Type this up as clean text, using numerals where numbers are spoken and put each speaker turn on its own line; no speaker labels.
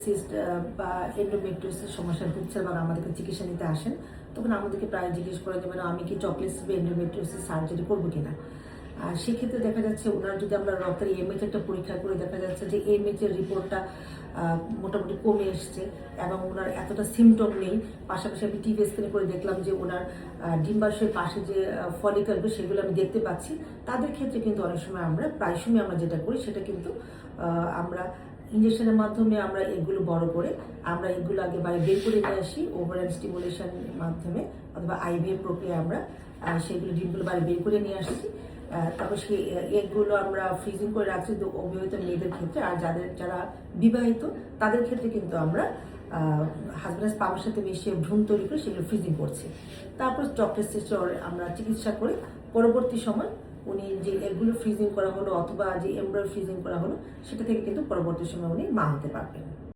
Cyst বা endometriosis সমস্যা ভুগছে এবং আমাদেরকে চিকিৎসা নিতে আসেন, তখন আমাদেরকে প্রায় জিজ্ঞেস করে যে আমি কি চকলেট বা এন্ডোমেট্রিওসিস সার্জারি করবো কিনা। আর সেক্ষেত্রে দেখা যাচ্ছে ওনার যদি আমরা রক্তের এমএইচ একটা পরীক্ষা করে দেখা যাচ্ছে যে এমএইচ এর রিপোর্টটা মোটামুটি কমে এসছে এবং ওনার এতটা সিমটম নেই। পাশাপাশি আমি টিভি স্ক্যানে করে দেখলাম যে ওনার ডিম্বাশয়ের পাশে যে ফলিকলগুলো সেগুলো আমি দেখতে পাচ্ছি। তাদের ক্ষেত্রে কিন্তু অনেক সময় প্রায় সময় আমরা যেটা করি সেটা কিন্তু আমরা ইঞ্জেকশনের মাধ্যমে আমরা এগুলো বড় করে আমরা এগুলো আগে বাইরে বের করে নিয়ে আসি ওভারাল স্টিমুলেশনের মাধ্যমে অথবা আইভিএফ প্রক্রিয়া আমরা সেগুলো ডিমগুলো বাইরে বের করে নিয়ে আসছি। তারপর সেই এগুলো আমরা ফ্রিজিং করে রাখছি অবিবাহিত মেয়েদের ক্ষেত্রে। আর যারা বিবাহিত তাদের ক্ষেত্রে কিন্তু আমরা হাজব্যান্ড স্পামের সাথে মিশিয়ে ভ্রূণ তৈরি করে সেগুলো ফ্রিজিং করছি। তারপর চকলেট সিস্টার আমরা চিকিৎসা করে পরবর্তী সময় উনি যে এগুলো ফ্রিজিং করা হলো অথবা যে এমব্রয়ডারি ফ্রিজিং করা হলো সেটা থেকে কিন্তু পরবর্তী সময় উনি মা হতে পারবেন।